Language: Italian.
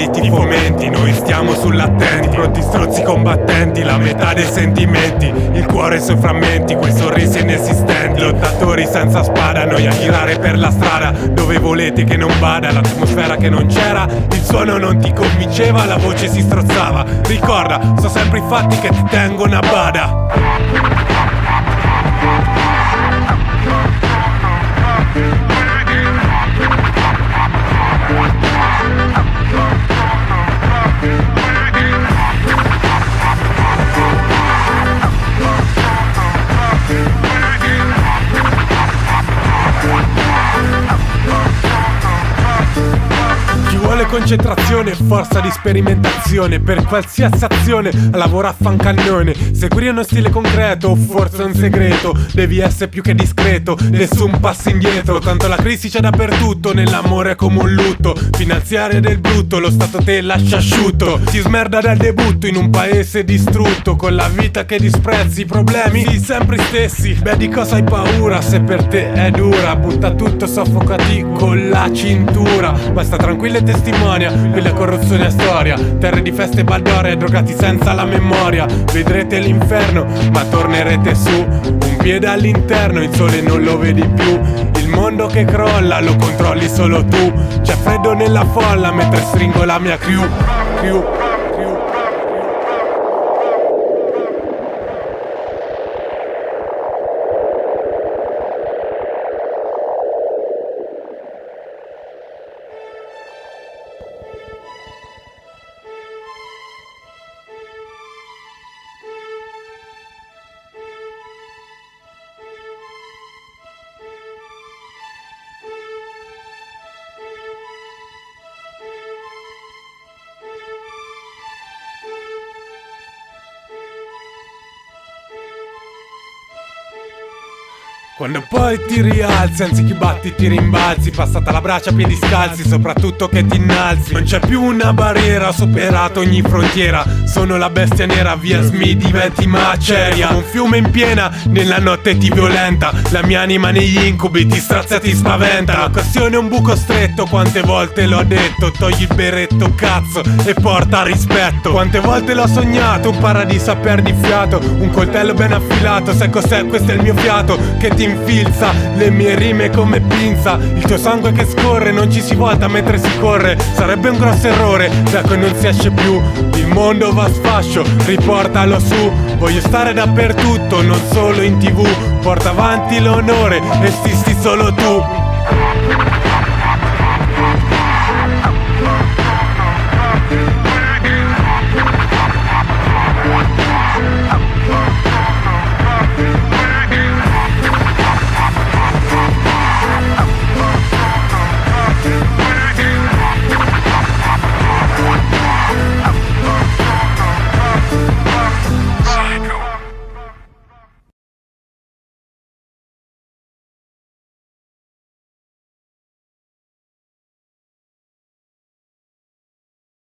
li ti fomenti. Noi stiamo sull'attenti, pronti strozzi combattenti, la metà dei sentimenti, il cuore sui frammenti, quei sorrisi inesistenti, lottatori senza spada, noi a girare per la strada, dove volete che non vada, l'atmosfera che non c'era, il suono non ti convinceva, la voce si strozzava. Ricorda, so sempre i fatti che ti tengono a bada. Concentrazione e forza di sperimentazione per qualsiasi azione, lavora a fancannone, seguire uno stile concreto o forse un segreto, devi essere più che discreto, nessun passo indietro, tanto la crisi c'è dappertutto, nell'amore è come un lutto, finanziario del brutto, lo stato te lascia asciutto, ti smerda dal debutto in un paese distrutto, con la vita che disprezzi, i problemi sì, sempre stessi, beh di cosa hai paura se per te è dura, butta tutto, soffocati con la cintura, basta tranquillo e testimone. Quella corruzione è storia, terre di feste e baldoria, drogati senza la memoria. Vedrete l'inferno, ma tornerete su. Un piede all'interno, il sole non lo vedi più. Il mondo che crolla, lo controlli solo tu. C'è freddo nella folla mentre stringo la mia crew. Quando poi ti rialzi, anziché batti ti rimbalzi, passata la braccia a piedi scalzi, soprattutto che ti innalzi. Non c'è più una barriera, ho superato ogni frontiera, sono la bestia nera, via mi diventi maceria. Un fiume in piena, nella notte ti violenta, la mia anima negli incubi ti strazia, ti spaventa. La questione è un buco stretto, quante volte l'ho detto, togli il berretto cazzo e porta rispetto. Quante volte l'ho sognato, un paradiso a perdi fiato, un coltello ben affilato, sai cos'è? Questo è il mio fiato che ti infilza, le mie rime come pinza, il tuo sangue che scorre, non ci si volta mentre si corre, sarebbe un grosso errore, da cui non si esce più, il mondo va a sfascio, riportalo su, voglio stare dappertutto, non solo in TV, porta avanti l'onore, esisti solo tu.